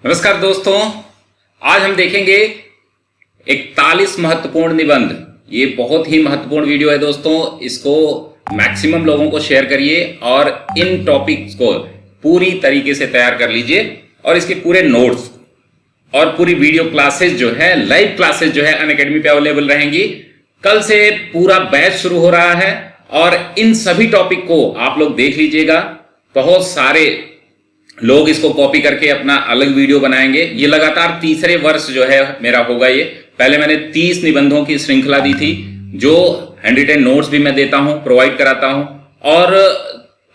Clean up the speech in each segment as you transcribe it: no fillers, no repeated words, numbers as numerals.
नमस्कार दोस्तों, आज हम देखेंगे 41 महत्वपूर्ण निबंध। ये बहुत ही महत्वपूर्ण वीडियो है दोस्तों, इसको मैक्सिमम लोगों को शेयर करिए और इन टॉपिक्स को पूरी तरीके से तैयार कर लीजिए और इसके पूरे नोट्स और पूरी वीडियो क्लासेस जो है, लाइव क्लासेस जो है अनअकैडमी पे अवेलेबल रहेंगी। कल से पूरा बैच शुरू हो रहा है और इन सभी टॉपिक को आप लोग देख लीजिएगा। बहुत सारे लोग इसको कॉपी करके अपना अलग वीडियो बनाएंगे। ये लगातार तीसरे वर्ष जो है मेरा होगा। ये पहले मैंने 30 निबंधों की श्रृंखला दी थी, जो हैंड रिटन नोट्स भी मैं देता हूं, प्रोवाइड कराता हूं। और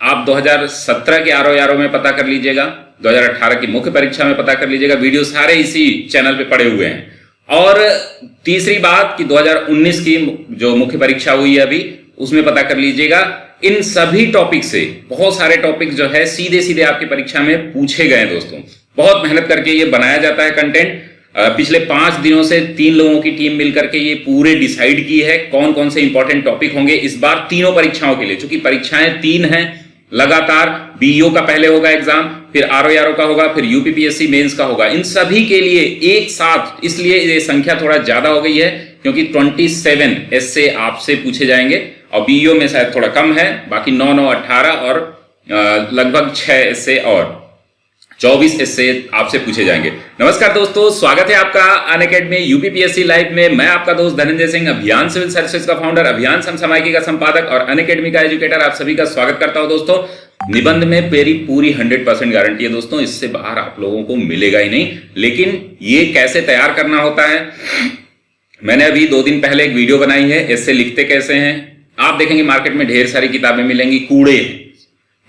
आप 2017 के आरओ में पता कर लीजिएगा, 2018 की मुख्य परीक्षा में पता कर लीजिएगा। वीडियो सारे इसी चैनल पे पड़े हुए हैं। और तीसरी बात कि 2019 की जो मुख्य परीक्षा हुई है अभी, उसमें पता कर लीजिएगा। इन सभी टॉपिक से बहुत सारे टॉपिक जो है सीधे सीधे आपकी परीक्षा में पूछे गए हैं दोस्तों। बहुत मेहनत करके ये बनाया जाता है कंटेंट। पिछले 5 दिनों से 3 लोगों की टीम मिलकर के ये पूरे डिसाइड की है कौन कौन से इंपॉर्टेंट टॉपिक होंगे इस बार तीनों परीक्षाओं के लिए। चूंकि परीक्षाएं 3 हैं लगातार, बीईओ का पहले होगा एग्जाम, फिर आरओ का होगा, फिर यूपीपीएससी मेंस का होगा। इन सभी के लिए एक साथ, इसलिए ये संख्या थोड़ा ज्यादा हो गई है क्योंकि 27 ऐसे आपसे पूछे जाएंगे और बीईओ में शायद थोड़ा कम है। बाकी 9, 9, 18 और लगभग 6 ऐसे और 24 ऐसे आपसे पूछे जाएंगे। नमस्कार दोस्तों, स्वागत है आपका अनअकैडमी यूपीपीएससी लाइव में। मैं आपका दोस्त धनंजय सिंह, अभियान सिविल सर्विसेज का फाउंडर, अभियान समसामयिकी का संपादक और अनअकैडमी का एजुकेटर। आप सभी का स्वागत करता हूं दोस्तों। निबंध में मेरी पूरी 100% गारंटी है दोस्तों, इससे बाहर आप लोगों को मिलेगा ही नहीं। लेकिन ये कैसे तैयार करना होता है, मैंने अभी 2 दिन पहले एक वीडियो बनाई है, ऐसे लिखते कैसे हैं। आप देखेंगे मार्केट में ढेर सारी किताबें मिलेंगी, कूड़े।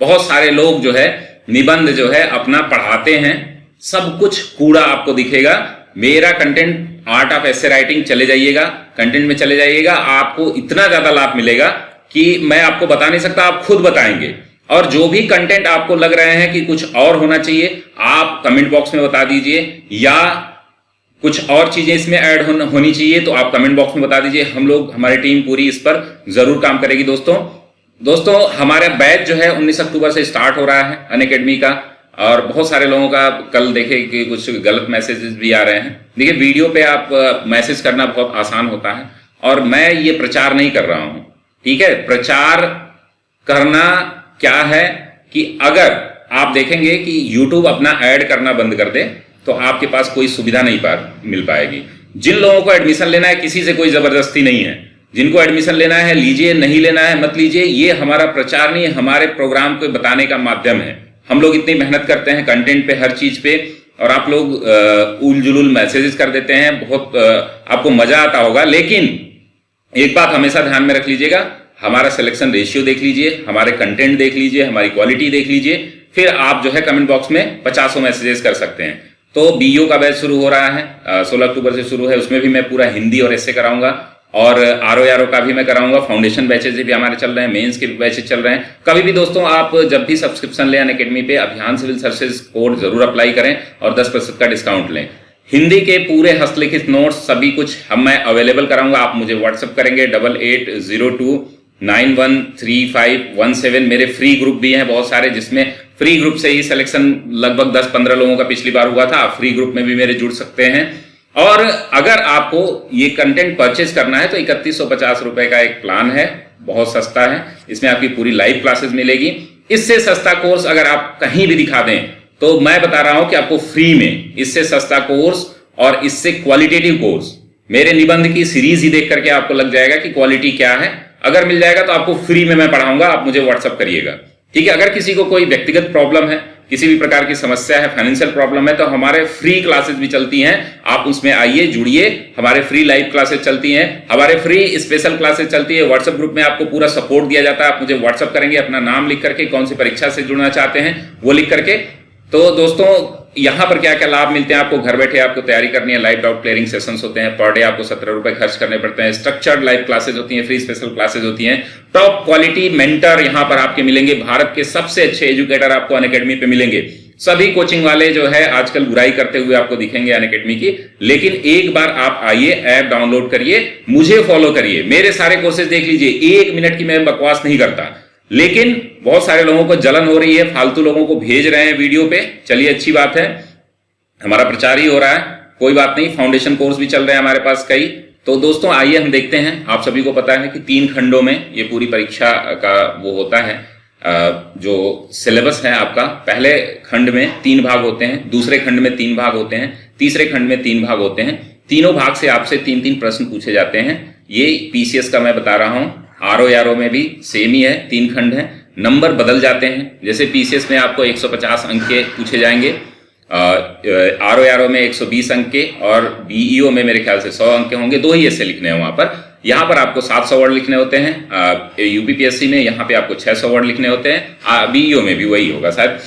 बहुत सारे लोग जो है निबंध जो है अपना पढ़ाते हैं, सब कुछ कूड़ा आपको दिखेगा। मेरा content art of essay writing चले जाइएगा, कंटेंट में चले जाइएगा, आपको इतना ज्यादा लाभ मिलेगा कि मैं आपको बता नहीं सकता, आप खुद बताएंगे। और जो भी कंटेंट आपको लग रहे हैं कि कुछ और होना चाहिए, आप कमेंट बॉक्स में बता दीजिए, या कुछ और चीजें इसमें ऐड होनी चाहिए तो आप कमेंट बॉक्स में बता दीजिए। हम लोग, हमारी टीम पूरी इस पर जरूर काम करेगी दोस्तों। हमारा बैच जो है 19 अक्टूबर से स्टार्ट हो रहा है अनअकैडमी का। और बहुत सारे लोगों का कल देखे कि कुछ गलत मैसेजेस भी आ रहे हैं। देखिए, वीडियो पे आप मैसेज करना बहुत आसान होता है और मैं ये प्रचार नहीं कर रहा हूं, ठीक है। प्रचार करना क्या है कि अगर आप देखेंगे कि यूट्यूब अपना ऐड करना बंद कर दे तो आपके पास कोई सुविधा नहीं मिल पाएगी। जिन लोगों को एडमिशन लेना है, किसी से कोई जबरदस्ती नहीं है। जिनको एडमिशन लेना है लीजिए, नहीं लेना है मत लीजिए। ये हमारा प्रचार नहीं है, हमारे प्रोग्राम को बताने का माध्यम है। हम लोग इतनी मेहनत करते हैं कंटेंट पे, हर चीज पे, और आप लोग उल जुलूल मैसेजेस कर देते हैं। बहुत आपको मजा आता होगा। लेकिन एक बात हमेशा ध्यान में रख लीजिएगा, हमारा सिलेक्शन रेशियो देख लीजिए, हमारे कंटेंट देख लीजिए, हमारी क्वालिटी देख लीजिए, फिर आप जो है कमेंट बॉक्स में 50 मैसेजेस कर सकते हैं। तो बीईओ का बैच शुरू हो रहा है, 16 अक्टूबर से शुरू है। उसमें भी मैं पूरा हिंदी और ऐसे कराऊंगा, और आरओ का भी मैं कराऊंगा। फाउंडेशन बैचेस भी हमारे चल रहे हैं, मेंस के बैचेस चल रहे हैं। कभी भी दोस्तों आप जब भी सब्सक्रिप्शन लें अनअकैडमी पे, अभियान सिविल सर्विसेज कोड जरूर अप्लाई करें और 10% का डिस्काउंट लें। हिंदी के पूरे हस्तलिखित नोट्स सभी कुछ मैं अवेलेबल कराऊंगा। आप मुझे व्हाट्सअप करेंगे 8802913517। मेरे फ्री ग्रुप भी हैं बहुत सारे, जिसमें फ्री ग्रुप से ही सिलेक्शन लगभग 10-15 लोगों का पिछली बार हुआ था। आप फ्री ग्रुप में भी मेरे जुड़ सकते हैं। और अगर आपको ये कंटेंट परचेज करना है तो 3150 रुपए का एक प्लान है, बहुत सस्ता है। इसमें आपकी पूरी लाइव क्लासेस मिलेगी। इससे सस्ता कोर्स अगर आप कहीं भी दिखा दें तो मैं बता रहा हूं कि आपको फ्री में इससे सस्ता कोर्स और इससे क्वालिटेटिव कोर्स, मेरे निबंध की सीरीज ही देख करके आपको लग जाएगा कि क्वालिटी क्या है। अगर मिल जाएगा तो आपको फ्री में मैं पढ़ाऊंगा, आप मुझे व्हाट्सअप करिएगा, ठीक है। अगर किसी को कोई व्यक्तिगत प्रॉब्लम है, किसी भी प्रकार की समस्या है, फाइनेंशियल प्रॉब्लम है, तो हमारे फ्री क्लासेस भी चलती हैं। आप उसमें आइए, जुड़िए। हमारे फ्री लाइव क्लासेस चलती हैं, हमारे फ्री स्पेशल क्लासेस चलती है। व्हाट्सएप ग्रुप में आपको पूरा सपोर्ट दिया जाता है। आप मुझे व्हाट्सएप करेंगे अपना नाम लिख करके, कौन सी परीक्षा से जुड़ना चाहते हैं वो लिख करके। तो दोस्तों, यहाँ पर क्या क्या लाभ मिलते हैं आपको, घर बैठे आपको तैयारी करनी है, लाइव डाउट क्लियरिंग सेशंस होते हैं, पर डे आपको 17 रुपए खर्च करने पड़ते हैं, स्ट्रक्चर्ड लाइव क्लासेस होती हैं, फ्री स्पेशल क्लासेस होती हैं, टॉप क्वालिटी मेंटर यहाँ पर आपके मिलेंगे। भारत के सबसे अच्छे एजुकेटर आपको अनअकैडमी पे मिलेंगे। सभी कोचिंग वाले जो है आजकल बुराई करते हुए आपको दिखेंगे अनअकैडमी की, लेकिन एक बार आप आइए, ऐप डाउनलोड करिए, मुझे फॉलो करिए, मेरे सारे कोर्सेज देख लीजिए। 1 मिनट की मैं बकवास नहीं करता। लेकिन बहुत सारे लोगों को जलन हो रही है, फालतू लोगों को भेज रहे हैं वीडियो पे, चलिए अच्छी बात है। हमारा प्रचार ही हो रहा है, कोई बात नहीं, फाउंडेशन कोर्स भी चल रहे हैं हमारे पास कई। तो दोस्तों आइए हम देखते हैं। आप सभी को पता है कि 3 खंडों में ये पूरी परीक्षा का वो होता है, जो सिलेबस है आपका। पहले खंड में 3 भाग होते हैं, दूसरे खंड में 3 भाग होते हैं, तीसरे खंड में 3 भाग होते हैं। तीनों भाग से आपसे 3-3 प्रश्न पूछे जाते हैं। ये पीसीएस का मैं बता रहा हूं, आरओ में भी सेम ही है, 3 खंड है। नंबर बदल जाते हैं, जैसे पीसीएस में आपको 150 अंक के पूछे जाएंगे, आरओ में 120 अंक के, और बीईओ में मेरे ख्याल से 100 अंक के होंगे। 2 ही ऐसे लिखने हैं वहां पर। यहाँ पर आपको 700 वर्ड लिखने होते हैं, यूपीपीएससी में यहाँ पे आपको 600 वर्ड लिखने होते हैं, बीईओ में भी वही होगा शायद।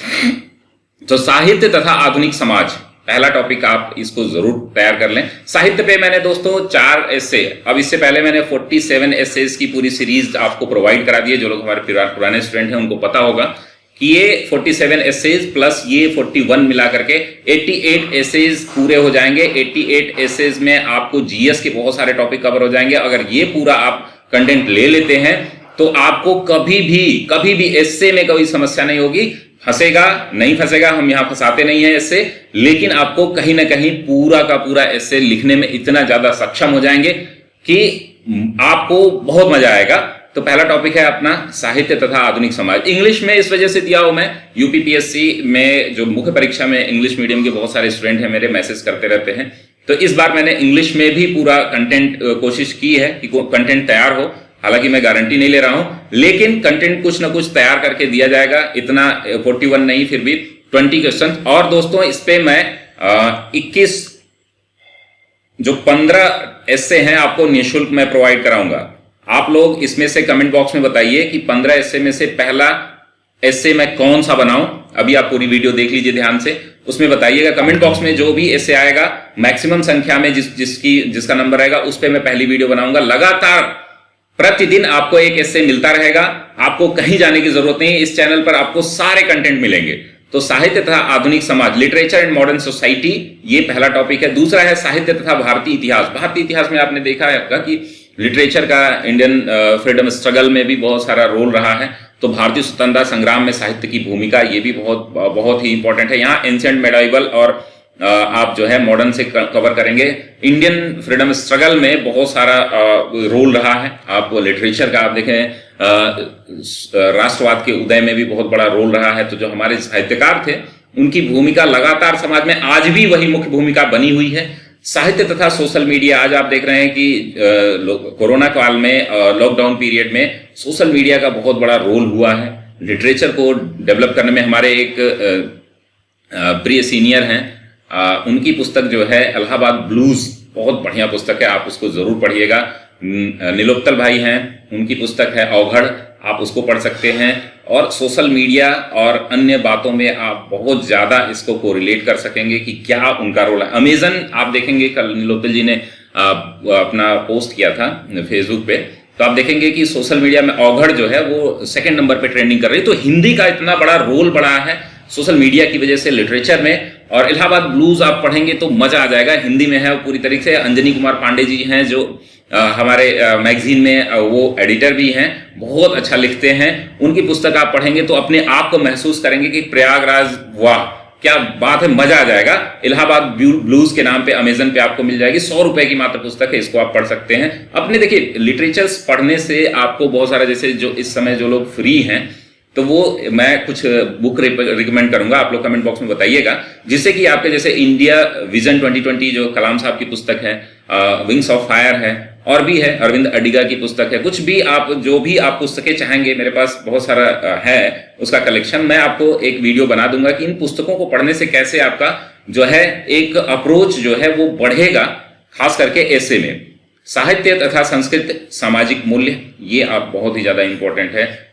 तो साहित्य तथा आधुनिक समाज पहला टॉपिक, आप इसको जरूर तैयार कर लें। साहित्य पे मैंने दोस्तों 4 एस्से, अब इससे पहले मैंने 47 एस्सेज की पूरी सीरीज आपको प्रोवाइड करा दी है। जो लोग हमारे पुराने स्टूडेंट हैं उनको पता होगा कि ये 47 एसेज प्लस ये 41 मिला करके 88 एसेज पूरे हो जाएंगे। 88 एसेज में आपको जीएस के बहुत सारे टॉपिक कवर हो जाएंगे। अगर ये पूरा आप कंटेंट ले लेते हैं तो आपको कभी भी एस्से में कोई समस्या नहीं होगी। फंसेगा नहीं फंसेगा, हम यहां फंसाते नहीं है एस्से, लेकिन आपको कहीं ना कहीं पूरा का पूरा एस्से लिखने में इतना ज्यादा सक्षम हो जाएंगे कि आपको बहुत मजा आएगा। तो पहला टॉपिक है अपना साहित्य तथा आधुनिक समाज। इंग्लिश में इस वजह से दिया हूं मैं, यूपीपीएससी में जो मुख्य परीक्षा में इंग्लिश मीडियम के बहुत सारे स्टूडेंट हैं मेरे, मैसेज करते रहते हैं। तो इस बार मैंने इंग्लिश में भी पूरा कंटेंट कोशिश की है कि कंटेंट तैयार हो। हालांकि मैं गारंटी नहीं ले रहा हूं, लेकिन कंटेंट कुछ ना कुछ तैयार करके दिया जाएगा। इतना 41 नहीं, फिर भी 20 क्वेश्चन। और दोस्तों इस पे मैं 21 जो 15 एस्से हैं आपको निःशुल्क मैं प्रोवाइड कराऊंगा। आप लोग इसमें से कमेंट बॉक्स में बताइए कि 15 एस्से में से पहला एस्से मैं कौन सा बनाऊं। अभी आप पूरी वीडियो देख लीजिए ध्यान से, उसमें बताइएगा। कमेंट बॉक्स में जो भी एस्से आएगा, मैक्सिमम संख्या में जिसका नंबर आएगा उस पे मैं पहली वीडियो बनाऊंगा। लगातार प्रतिदिन आपको एक एस्से मिलता रहेगा, आपको कहीं जाने की जरूरत नहीं है। इस चैनल पर आपको सारे कंटेंट मिलेंगे। तो साहित्य तथा आधुनिक समाज, लिटरेचर एंड मॉडर्न सोसाइटी, ये पहला टॉपिक है। दूसरा है साहित्य तथा भारतीय इतिहास। भारतीय इतिहास में आपने देखा है कि लिटरेचर का इंडियन फ्रीडम स्ट्रगल में भी बहुत सारा रोल रहा है। तो भारतीय स्वतंत्रता संग्राम में साहित्य की भूमिका, ये भी बहुत ही इंपॉर्टेंट है। यहाँ एंशिएंट मेडाइवल और आप जो है मॉडर्न से कवर करेंगे। इंडियन फ्रीडम स्ट्रगल में बहुत सारा रोल रहा है। आप लिटरेचर का आप देखें, राष्ट्रवाद के उदय में भी बहुत बड़ा रोल रहा है। तो जो हमारे साहित्यकार थे उनकी भूमिका लगातार समाज में आज भी वही मुख्य भूमिका बनी हुई है। साहित्य तथा सोशल मीडिया, आज आप देख रहे हैं कि कोरोना काल में, लॉकडाउन पीरियड में सोशल मीडिया का बहुत बड़ा रोल हुआ है। लिटरेचर को डेवलप करने में हमारे एक प्रिय सीनियर हैं, उनकी पुस्तक जो है इलाहाबाद ब्लूज, बहुत बढ़िया पुस्तक है, आप उसको जरूर पढ़िएगा। नीलोत्पल भाई हैं, उनकी पुस्तक है अवघड़, आप उसको पढ़ सकते हैं। और सोशल मीडिया और अन्य बातों में आप बहुत ज्यादा इसको कोरिलेट कर सकेंगे कि क्या उनका रोल है। अमेजन आप देखेंगे, कल नीलोत्पल जी ने अपना पोस्ट किया था फेसबुक पे, तो आप देखेंगे कि सोशल मीडिया में अवघड़ जो है वो 2nd नंबर पे ट्रेंडिंग कर रही है। तो हिंदी का इतना बड़ा रोल बड़ा है सोशल मीडिया की वजह से लिटरेचर में। और इलाहाबाद ब्लूज आप पढ़ेंगे तो मजा आ जाएगा। हिंदी में है पूरी तरीके से। अंजनी कुमार पांडे जी हैं जो हमारे मैगजीन में वो एडिटर भी हैं, बहुत अच्छा लिखते हैं। उनकी पुस्तक आप पढ़ेंगे तो अपने आप को महसूस करेंगे कि प्रयागराज, वाह क्या बात है, मजा आ जाएगा। इलाहाबाद ब्लूज के नाम पे अमेजन पे आपको मिल जाएगी। 100 रुपए की मात्र पुस्तक है, इसको आप पढ़ सकते हैं। अपने देखिए लिटरेचर्स पढ़ने से आपको बहुत सारा, जैसे जो इस समय जो लोग फ्री हैं, तो वो मैं कुछ बुक रिकमेंड करूंगा, आप लोग कमेंट बॉक्स में बताइएगा, जिससे कि आपके जैसे इंडिया विजन 2020 जो कलाम साहब की पुस्तक है, विंग्स ऑफ फायर है, और भी है अरविंद अडिगा की पुस्तक है। कुछ भी आप जो भी आप पुस्तकें चाहेंगे, मेरे पास बहुत सारा है उसका कलेक्शन। मैं आपको एक वीडियो बना दूंगा कि इन पुस्तकों को पढ़ने से कैसे आपका जो है एक अप्रोच जो है वो बढ़ेगा, खास करके ऐसे में। साहित्य तथा संस्कृति सामाजिक मूल्य, ये आप बहुत ही ज्यादा इंपॉर्टेंट है।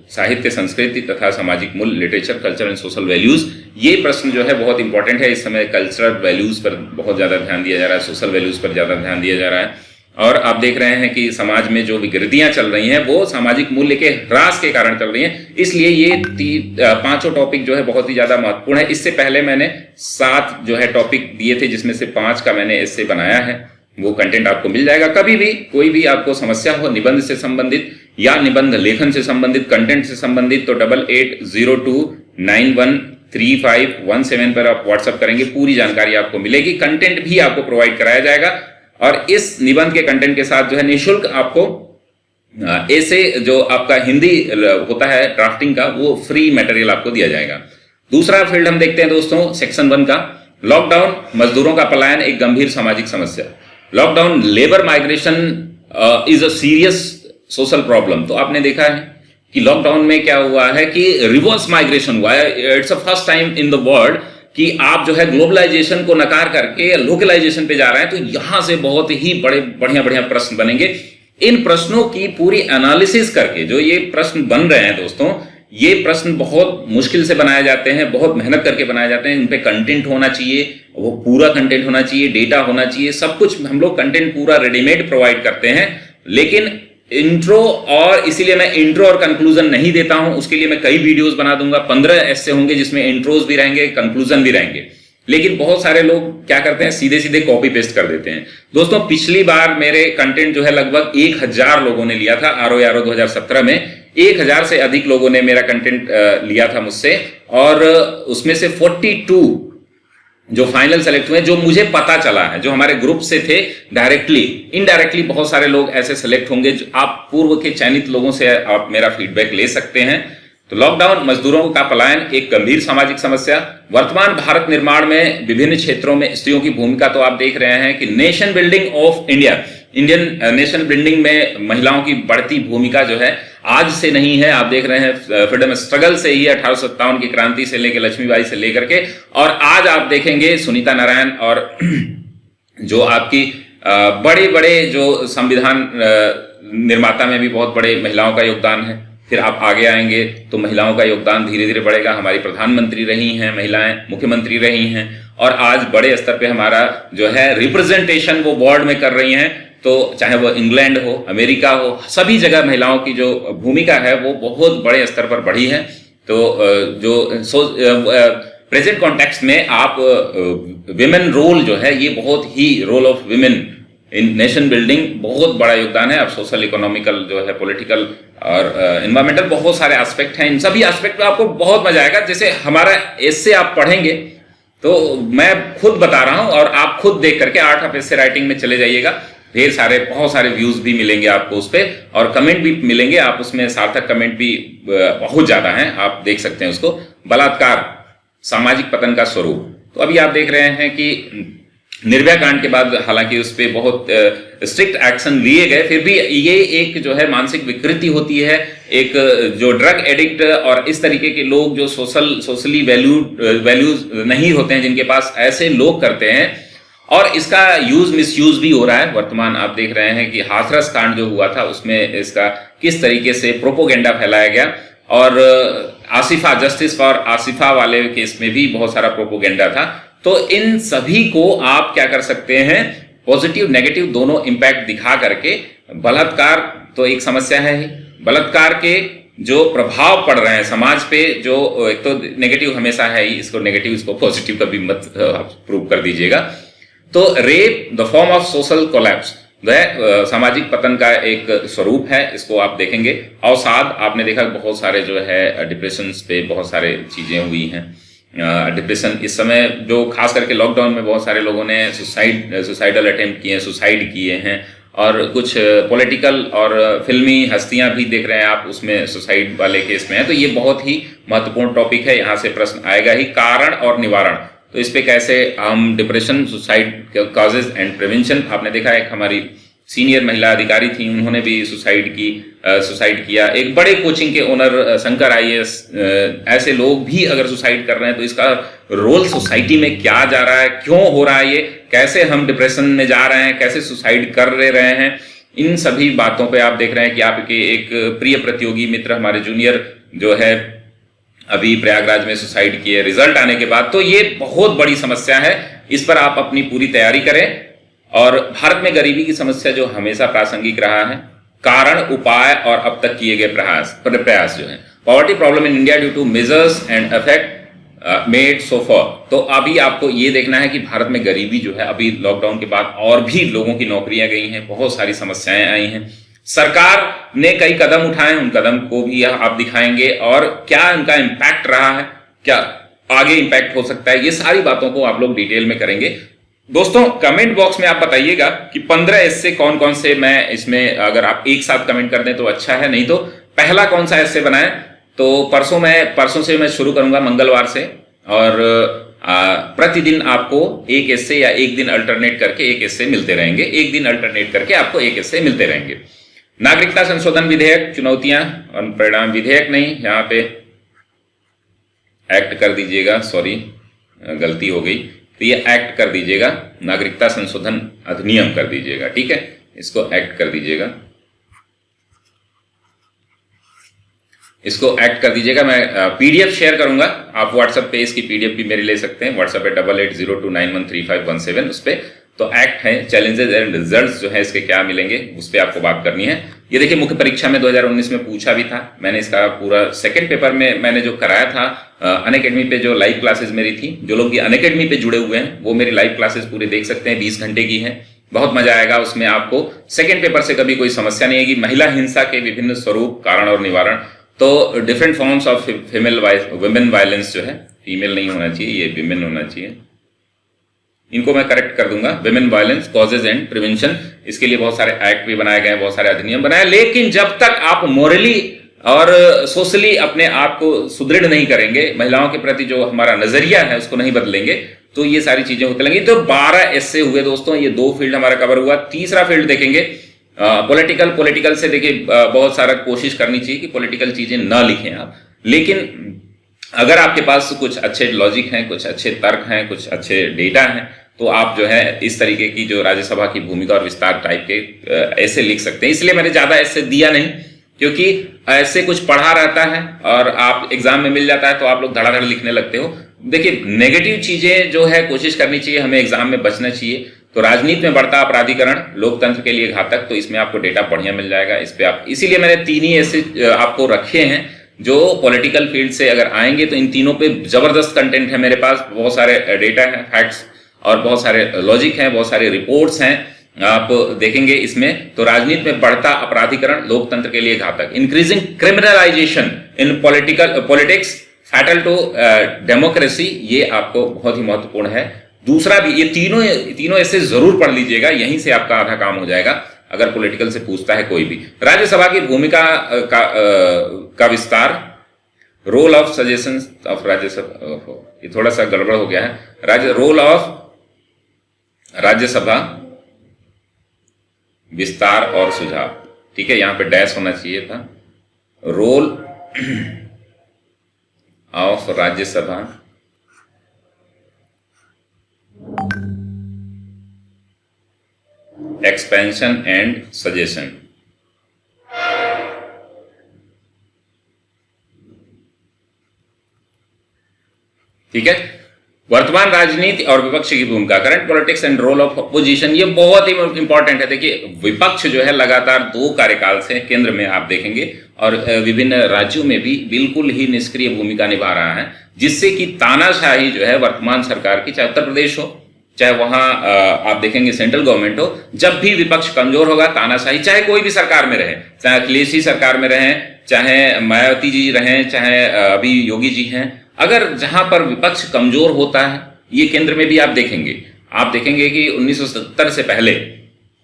साहित्य, संस्कृति तथा सामाजिक मूल्य, literature, culture and social values, ये प्रश्न जो है बहुत इंपॉर्टेंट है। इस समय कल्चरल वैल्यूज पर बहुत ज्यादा ध्यान दिया जा रहा है, सोशल वैल्यूज पर ज्यादा ध्यान दिया जा रहा है। और आप देख रहे हैं कि समाज में जो विकृतियां चल रही हैं वो सामाजिक मूल्य के ह्रास के कारण चल रही हैं। इसलिए ये 5 टॉपिक जो है बहुत ही ज्यादा महत्वपूर्ण है। इससे पहले मैंने 7 जो है टॉपिक दिए थे, जिसमें से 5 का मैंने ऐसे बनाया है। वो कंटेंट आपको मिल जाएगा। कभी भी कोई भी आपको समस्या हो निबंध से संबंधित या निबंध लेखन से संबंधित, कंटेंट से संबंधित, तो 880291 3517 पर आप व्हाट्सएप करेंगे, पूरी जानकारी आपको मिलेगी, कंटेंट भी आपको प्रोवाइड कराया जाएगा। और इस निबंध के कंटेंट के साथ जो है निःशुल्क आपको ऐसे जो आपका हिंदी होता है ड्राफ्टिंग का, वो फ्री मटेरियल आपको दिया जाएगा। दूसरा फील्ड हम देखते हैं दोस्तों सेक्शन 1 का, लॉकडाउन, मजदूरों का पलायन एक गंभीर सामाजिक समस्या। Lockdown, labour migration is a serious social problem. तो आपने देखा है कि लॉकडाउन में क्या हुआ है कि रिवर्स माइग्रेशन हुआ है। It's a first time in the world कि आप जो है ग्लोबलाइजेशन को नकार करके लोकलाइजेशन पे जा रहे हैं। तो यहां से बहुत ही बड़े बढ़िया बढ़िया प्रश्न बनेंगे। इन प्रश्नों की पूरी एनालिसिस करके जो ये प्रश्न बन रहे हैं दोस्तों, ये प्रश्न बहुत मुश्किल से बनाए जाते हैं, बहुत मेहनत करके बनाए जाते हैं। इन पे कंटेंट होना चाहिए, वो पूरा कंटेंट होना चाहिए, डेटा होना चाहिए, सब कुछ हम लोग कंटेंट पूरा रेडीमेड प्रोवाइड करते हैं। लेकिन इंट्रो, और इसीलिए मैं इंट्रो और कंक्लूजन नहीं देता हूं, उसके लिए मैं कई वीडियोस बना दूंगा। 15 ऐसे होंगे जिसमें इंट्रोज भी रहेंगे, कंक्लूजन भी रहेंगे। लेकिन बहुत सारे लोग क्या करते हैं, सीधे सीधे कॉपी पेस्ट कर देते हैं। दोस्तों पिछली बार मेरे कंटेंट जो है लगभग 1000 लोगों ने लिया था। आरो 2017 में 1000 से अधिक लोगों ने मेरा कंटेंट लिया था मुझसे, और उसमें से 42 जो फाइनल सेलेक्ट हुए, जो मुझे पता चला है, जो हमारे ग्रुप से थे, डायरेक्टली इनडायरेक्टली बहुत सारे लोग ऐसे सेलेक्ट होंगे। जो आप पूर्व के चयनित लोगों से आप मेरा फीडबैक ले सकते हैं। तो लॉकडाउन, मजदूरों का पलायन एक गंभीर सामाजिक समस्या। वर्तमान भारत निर्माण में विभिन्न क्षेत्रों में स्त्रियों की भूमिका, तो आप देख रहे हैं कि nation building of India, Indian nation building में महिलाओं की बढ़ती भूमिका जो है आज से नहीं है। आप देख रहे हैं फ्रीडम स्ट्रगल से ही, 1857 की क्रांति से लेकर लक्ष्मीबाई से लेकर के, और आज आप देखेंगे सुनीता नारायण, और जो आपकी बड़े बड़े जो संविधान निर्माता में भी बहुत बड़े महिलाओं का योगदान है। फिर आप आगे आएंगे तो महिलाओं का योगदान धीरे धीरे बढ़ेगा। हमारी प्रधानमंत्री रही हैं महिलाएं, मुख्यमंत्री रही हैं, और आज बड़े स्तर पे हमारा जो है रिप्रेजेंटेशन वो बोर्ड में कर रही हैं। तो चाहे वो इंग्लैंड हो, अमेरिका हो, सभी जगह महिलाओं की जो भूमिका है वो बहुत बड़े स्तर पर बढ़ी है। तो जो प्रेजेंट कॉन्टेक्स्ट में आप विमेन रोल जो है, ये बहुत ही role of women in nation building बहुत बड़ा योगदान है। अब सोशल, इकोनॉमिकल जो है, पॉलिटिकल और एनवायरमेंटल, बहुत सारे एस्पेक्ट हैं। इन सभी एस्पेक्ट में आपको बहुत मजा आएगा। जैसे हमारा एस्से आप पढ़ेंगे तो मैं खुद बता रहा हूं, और आप खुद देख करके आर्ट ऑफ एस्से राइटिंग में चले जाइएगा। ढेर सारे बहुत सारे व्यूज भी मिलेंगे आपको उस पर, और कमेंट भी मिलेंगे। आप उसमें सार्थक कमेंट भी बहुत ज्यादा हैं, आप देख सकते हैं उसको। बलात्कार, सामाजिक पतन का स्वरूप। तो अभी आप देख रहे हैं कि निर्भया कांड के बाद हालांकि उस पर बहुत स्ट्रिक्ट एक्शन लिए गए, फिर भी ये एक जो है मानसिक विकृति होती है। एक जो ड्रग एडिक्ट और इस तरीके के लोग जो सोशली वैल्यूज नहीं होते हैं जिनके पास, ऐसे लोग करते हैं, और इसका यूज मिसयूज भी हो रहा है। वर्तमान आप देख रहे हैं कि हाथरस कांड जो हुआ था उसमें इसका किस तरीके से प्रोपोगेंडा फैलाया गया, और आसिफा, जस्टिस फॉर आसिफा वाले केस में भी बहुत सारा प्रोपोगेंडा था। तो इन सभी को आप क्या कर सकते हैं, पॉजिटिव नेगेटिव दोनों इंपैक्ट दिखा करके। बलात्कार तो एक समस्या है ही, बलात्कार के जो प्रभाव पड़ रहे हैं समाज पे, जो एक तो नेगेटिव हमेशा है ही, इसको नेगेटिव इसको पॉजिटिव कभी मत प्रूव कर दीजिएगा। तो rape the form of social collapse, वह सामाजिक पतन का एक स्वरूप है, इसको आप देखेंगे। अवसाद, आपने देखा बहुत सारे जो है डिप्रेशन पे बहुत सारे चीजें हुई हैं। डिप्रेशन इस समय जो खास करके लॉकडाउन में बहुत सारे लोगों ने सुसाइडल अटेम्प्ट किए हैं, सुसाइड किए हैं, और कुछ पॉलिटिकल और फिल्मी हस्तियां भी देख रहे हैं आप, उसमें सुसाइड वाले केस में है। तो ये बहुत ही महत्वपूर्ण टॉपिक है, यहाँ से प्रश्न आएगा ही, कारण और निवारण। तो इस पे कैसे हम depression, suicide causes and prevention, आपने देखा एक हमारी सीनियर महिला अधिकारी थी, उन्होंने भी सुसाइड किया। एक बड़े कोचिंग के ओनर शंकर IAS, ऐसे लोग भी अगर सुसाइड कर रहे हैं तो इसका रोल सोसाइटी में क्या जा रहा है, क्यों हो रहा है, ये कैसे हम डिप्रेशन में जा रहे हैं, कैसे सुसाइड कर रहे हैं, इन सभी बातों पे आप देख रहे हैं कि आपके एक प्रिय प्रतियोगी मित्र, हमारे जूनियर जो है, अभी प्रयागराज में सुसाइड किए रिजल्ट आने के बाद। तो ये बहुत बड़ी समस्या है, इस पर आप अपनी पूरी तैयारी करें। और भारत में गरीबी की समस्या जो हमेशा प्रासंगिक रहा है, कारण, उपाय और अब तक किए गए प्रयास जो है। Poverty problem in India due to measures and effect made so far. तो अभी आपको ये देखना है कि भारत में गरीबी जो है, अभी लॉकडाउन के बाद और भी लोगों की नौकरियां गई हैं, बहुत सारी समस्याएं आई हैं। सरकार ने कई कदम उठाए, उन कदम को भी आप दिखाएंगे, और क्या उनका इम्पैक्ट रहा है, क्या आगे इंपैक्ट हो सकता है, ये सारी बातों को आप लोग डिटेल में करेंगे। दोस्तों कमेंट बॉक्स में आप बताइएगा कि 15 ऐसे कौन कौन से मैं इसमें, अगर आप एक साथ कमेंट कर दें तो अच्छा है, नहीं तो पहला कौन सा ऐसे बनाए। तो परसों से मैं शुरू करूंगा मंगलवार से, और प्रतिदिन आपको एक ऐसे या एक दिन अल्टरनेट करके एक ऐसे मिलते रहेंगे, एक दिन अल्टरनेट करके आपको एक ऐसे मिलते रहेंगे। नागरिकता संशोधन विधेयक, चुनौतियां और परिणाम, विधेयक नहीं, यहाँ पे एक्ट कर दीजिएगा, सॉरी गलती हो गई, तो ये एक्ट कर दीजिएगा, नागरिकता संशोधन अधिनियम कर दीजिएगा, ठीक है, इसको एक्ट कर दीजिएगा, इसको एक्ट कर दीजिएगा। मैं पीडीएफ शेयर करूंगा, आप व्हाट्सएप पे इसकी पीडीएफ भी मेरे ले सकते हैं, व्हाट्सएप पे 8802913517 उस पे। तो एक्ट है, चैलेंजेस एंड रिजल्ट्स जो है इसके क्या मिलेंगे उस पर आपको बात करनी है। ये देखिए मुख्य परीक्षा में 2019 में पूछा भी था, मैंने इसका पूरा सेकंड पेपर में मैंने जो कराया था अनअकैडमी पे, जो लाइव क्लासेस मेरी थी, जो लोग ये अनअकैडमी पे जुड़े हुए हैं वो मेरी लाइव क्लासेस पूरे देख सकते हैं, 20 घंटे की है, बहुत मजा आएगा उसमें। आपको सेकंड पेपर से कभी कोई समस्या नहीं आएगी। महिला हिंसा के विभिन्न स्वरूप, कारण और निवारण, तो different forms of women violence जो है, फीमेल नहीं होना चाहिए, ये विमेन होना चाहिए, इनको मैं करेक्ट कर दूंगा, women violence causes and prevention. इसके लिए बहुत सारे एक्ट भी बनाए गए हैं, बहुत सारे अधिनियम बनाए, लेकिन जब तक आप मोरली और सोशली अपने आप को सुदृढ़ नहीं करेंगे, महिलाओं के प्रति जो हमारा नजरिया है उसको नहीं बदलेंगे, तो ये सारी चीजें होती रहेंगी। तो 12 ऐसे हुए दोस्तों, ये 2 फील्ड हमारा कवर हुआ। तीसरा फील्ड देखेंगे पॉलिटिकल से। देखिए बहुत सारा कोशिश करनी चाहिए कि पॉलिटिकल चीजें ना लिखें आप, लेकिन अगर आपके पास कुछ अच्छे लॉजिक हैं, कुछ अच्छे तर्क हैं, कुछ अच्छे डेटा हैं, तो आप जो है इस तरीके की जो राज्यसभा की भूमिका और विस्तार टाइप के ऐसे लिख सकते हैं। इसलिए मैंने ज्यादा ऐसे दिया नहीं, क्योंकि ऐसे कुछ पढ़ा रहता है और आप एग्जाम में मिल जाता है तो आप लोग धड़ाधड़ लिखने लगते हो। देखिए नेगेटिव चीजें जो है कोशिश करनी चाहिए, हमें एग्जाम में बचना चाहिए। तो राजनीति में बढ़ता अपराधीकरण, लोकतंत्र के लिए घातक, तो इसमें आपको डेटा बढ़िया मिल जाएगा इस पे आप। इसीलिए मैंने 3 ही ऐसे आपको रखे हैं जो पॉलिटिकल फील्ड से अगर आएंगे तो इन तीनों पे जबरदस्त कंटेंट है मेरे पास, बहुत सारे डेटा है, फैक्ट्स और बहुत सारे लॉजिक हैं, बहुत सारे रिपोर्ट्स हैं, आप देखेंगे इसमें। तो राजनीति में बढ़ता अपराधीकरण, लोकतंत्र के लिए घातक, increasing criminalisation in politics fatal to democracy, ये आपको बहुत ही महत्वपूर्ण है। दूसरा भी, ये तीनों ऐसे जरूर पढ़ लीजिएगा, यहीं से आपका आधा काम हो जाएगा अगर पॉलिटिकल से पूछता है कोई भी। राज्यसभा की भूमिका का विस्तार, role of suggestion of Rajya Sabha, ये थोड़ा सा गड़बड़ हो गया है, रोल ऑफ राज्यसभा विस्तार और सुझाव, ठीक है, यहां पे डैश होना चाहिए था, role of Rajya Sabha expansion and suggestion. ठीक है, वर्तमान राजनीति और विपक्ष की भूमिका, current politics and role of opposition, ये बहुत ही इंपॉर्टेंट है। देखिए विपक्ष जो है लगातार 2 कार्यकाल से केंद्र में आप देखेंगे और विभिन्न राज्यों में भी बिल्कुल ही निष्क्रिय भूमिका निभा रहा है, जिससे कि तानाशाही जो है वर्तमान सरकार की, चाहे उत्तर प्रदेश हो, चाहे वहां आप देखेंगे सेंट्रल गवर्नमेंट हो, जब भी विपक्ष कमजोर होगा, तानाशाही, चाहे कोई भी सरकार में रहे, चाहे अखिलेश जी सरकार में रहे, चाहे मायावती जी रहे, चाहे अभी योगी जी हैं, अगर जहां पर विपक्ष कमजोर होता है, ये केंद्र में भी आप देखेंगे कि 1970 से पहले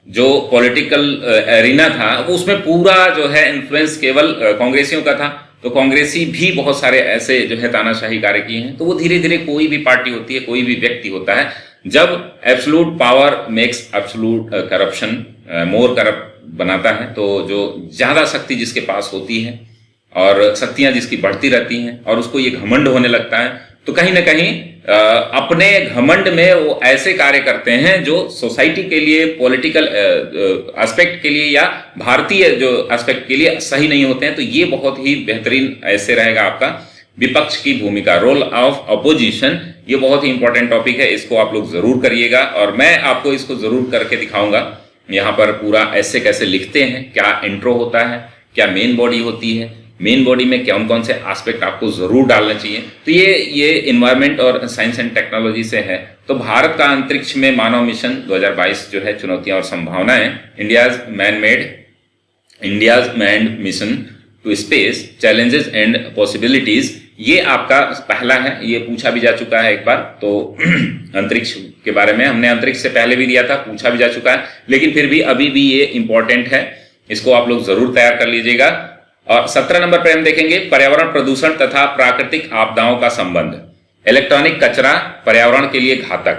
जो पॉलिटिकल एरिना था वो उसमें पूरा जो है इन्फ्लुएंस केवल कांग्रेसियों का था। तो कांग्रेसी भी बहुत सारे ऐसे जो है तानाशाही कार्य किए हैं। तो वो धीरे धीरे, कोई भी पार्टी होती है, कोई भी व्यक्ति होता है, जब absolute power makes absolute corruption more corrupt बनाता है, तो जो ज्यादा शक्ति जिसके पास होती है और शक्तियां जिसकी बढ़ती रहती हैं और उसको ये घमंड होने लगता है, तो कहीं ना कहीं अपने घमंड में वो ऐसे कार्य करते हैं जो सोसाइटी के लिए, पॉलिटिकल एस्पेक्ट के लिए या भारतीय जो एस्पेक्ट के लिए सही नहीं होते हैं। तो ये बहुत ही बेहतरीन ऐसे रहेगा आपका विपक्ष की भूमिका, रोल ऑफ अपोजिशन, ये बहुत ही इंपॉर्टेंट टॉपिक है, इसको आप लोग जरूर करिएगा और मैं आपको इसको जरूर करके दिखाऊंगा। यहाँ पर पूरा ऐसे कैसे लिखते हैं, क्या इंट्रो होता है, क्या मेन बॉडी होती है, मेन बॉडी में कौन कौन से एस्पेक्ट आपको जरूर डालना चाहिए। तो ये इन्वायरमेंट और साइंस एंड टेक्नोलॉजी से है। तो भारत का अंतरिक्ष में मानव मिशन 2022 जो है, चुनौतियां और संभावनाएं, India's manned mission to space, challenges and possibilities, ये आपका पहला है, ये पूछा भी जा चुका है एक बार। तो अंतरिक्ष के बारे में हमने अंतरिक्ष से पहले भी दिया था, पूछा भी जा चुका है, लेकिन फिर भी अभी भी ये इंपॉर्टेंट है, इसको आप लोग जरूर तैयार कर लीजिएगा। और 17 नंबर पर हम देखेंगे पर्यावरण प्रदूषण तथा प्राकृतिक आपदाओं का संबंध। इलेक्ट्रॉनिक कचरा पर्यावरण के लिए घातक।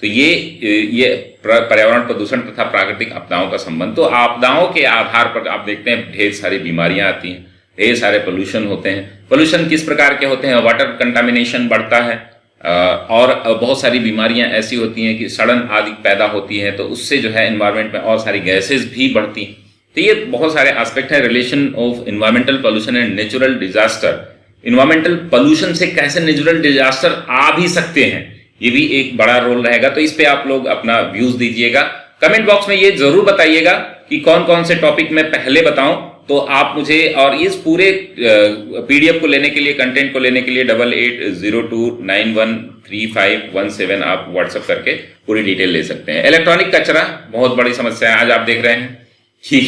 तो ये पर्यावरण प्रदूषण तथा प्राकृतिक आपदाओं का संबंध। तो आपदाओं के आधार पर आप देखते हैं ढेर सारी बीमारियां आती हैं, ढेर सारे पोल्यूशन होते हैं। पोल्यूशन किस प्रकार के होते हैं? वाटर कंटामिनेशन बढ़ता है, और बहुत सारी बीमारियां ऐसी होती हैं कि सड़न आदि पैदा होती है, तो उससे जो है एनवायरनमेंट में और सारी गैसेस भी बढ़ती हैं। तो ये बहुत सारे एस्पेक्ट है, relation of environmental pollution and natural disaster. Environmental pollution से कैसे नेचुरल डिजास्टर आ भी सकते हैं, ये भी एक बड़ा रोल रहेगा। तो इस पे आप लोग अपना व्यूज दीजिएगा, कमेंट बॉक्स में ये जरूर बताइएगा कि कौन कौन से टॉपिक मैं पहले बताऊं। तो आप मुझे और इस पूरे पीडीएफ को लेने के लिए, कंटेंट को लेने के लिए 8802913517 आप व्हाट्सएप करके पूरी डिटेल ले सकते हैं। इलेक्ट्रॉनिक कचरा बहुत बड़ी समस्या है। आज आप देख रहे हैं कि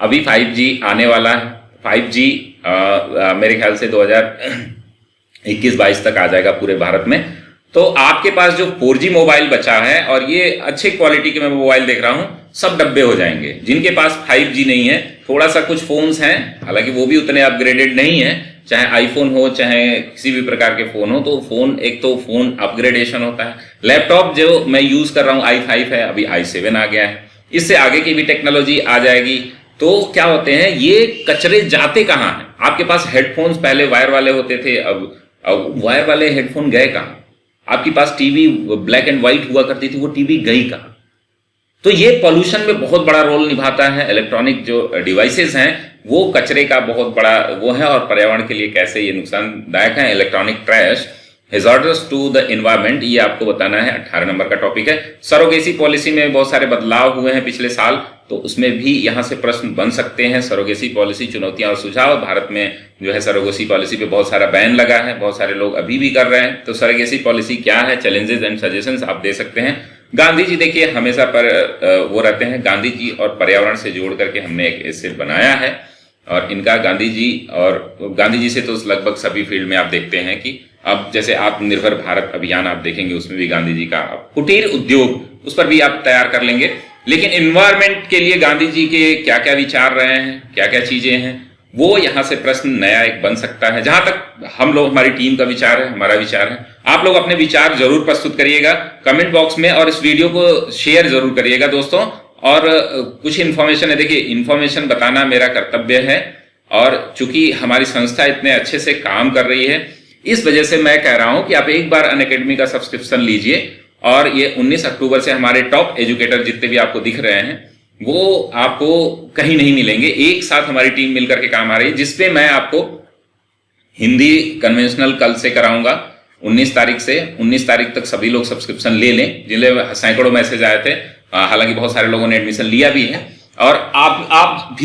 अभी 5G आने वाला है। 5G मेरे ख्याल से 2021-22 तक आ जाएगा पूरे भारत में। तो आपके पास जो 4G मोबाइल बचा है, और ये अच्छे क्वालिटी के मैं मोबाइल देख रहा हूं, सब डब्बे हो जाएंगे। जिनके पास 5G नहीं है, थोड़ा सा कुछ फोन्स हैं, हालांकि वो भी उतने अपग्रेडेड नहीं है, चाहे आईफोन हो चाहे किसी भी प्रकार के फोन हो, तो फोन एक तो फोन अपग्रेडेशन होता है। लैपटॉप जो मैं यूज कर रहा हूं i5 है, अभी i7 आ गया है, इससे आगे की भी टेक्नोलॉजी आ जाएगी। तो क्या होते हैं ये कचरे जाते कहाँ हैं? आपके पास हेडफोन्स पहले वायर वाले होते थे, अब वायर वाले हेडफोन गए कहाँ? आपके पास टीवी ब्लैक एंड व्हाइट हुआ करती थी, वो टीवी गई कहाँ? तो ये पोल्यूशन में बहुत बड़ा रोल निभाता है। इलेक्ट्रॉनिक जो डिवाइसेस हैं वो कचरे का बहुत बड़ा वो है, और पर्यावरण के लिए कैसे ये नुकसानदायक है। Electronic trash hazardous to the environment, ये आपको बताना है। 18 नंबर का टॉपिक है। सरोगेसी पॉलिसी में बहुत सारे बदलाव हुए हैं पिछले साल, तो उसमें भी यहां से प्रश्न बन सकते हैं। सरोगेसी पॉलिसी, चुनौतियां और सुझाव। भारत में जो है सरोगेसी पॉलिसी पे बहुत सारा बैन लगा है, बहुत सारे लोग अभी भी कर रहे हैं। तो सरोगेसी पॉलिसी क्या है, चैलेंजेस एंड सजेशंस आप दे सकते हैं। गांधी जी देखिए हमेशा पर वो रहते हैं, गांधी जी और पर्यावरण से जोड़ करके हमने एक एसे बनाया है, और इनका गांधी जी से तो लगभग सभी फील्ड में आप देखते हैं कि अब जैसे आत्मनिर्भर भारत अभियान आप देखेंगे, उसमें भी गांधी जी का कुटीर उद्योग, उस पर भी आप तैयार कर लेंगे। लेकिन एनवायरमेंट के लिए गांधी जी के क्या क्या विचार रहे हैं, क्या क्या चीजें हैं, वो यहां से प्रश्न नया एक बन सकता है। जहां तक हम लोग, हमारी टीम का विचार है, हमारा विचार है, आप लोग अपने विचार जरूर प्रस्तुत करिएगा कमेंट बॉक्स में, और इस वीडियो को शेयर जरूर करिएगा दोस्तों। और कुछ इन्फॉर्मेशन है, देखिए इन्फॉर्मेशन बताना मेरा कर्तव्य है, और चूंकि हमारी संस्था इतने अच्छे से काम कर रही है, इस वजह से मैं कह रहा हूं कि आप एक बार अनअकैडमी का सब्सक्रिप्शन लीजिए। और ये 19 अक्टूबर से हमारे टॉप एजुकेटर जितने भी आपको दिख रहे हैं, वो आपको कहीं नहीं मिलेंगे। एक साथ हमारी टीम मिलकर के काम आ रही है, जिसपे मैं आपको हिंदी कन्वेंशनल कल से कराऊंगा 19 तारीख से। 19 तारीख तक सभी लोग सब्सक्रिप्शन ले लें, जिन्हें सैकड़ों मैसेज आए थे, हालांकि बहुत सारे लोगों ने एडमिशन लिया भी है। और आप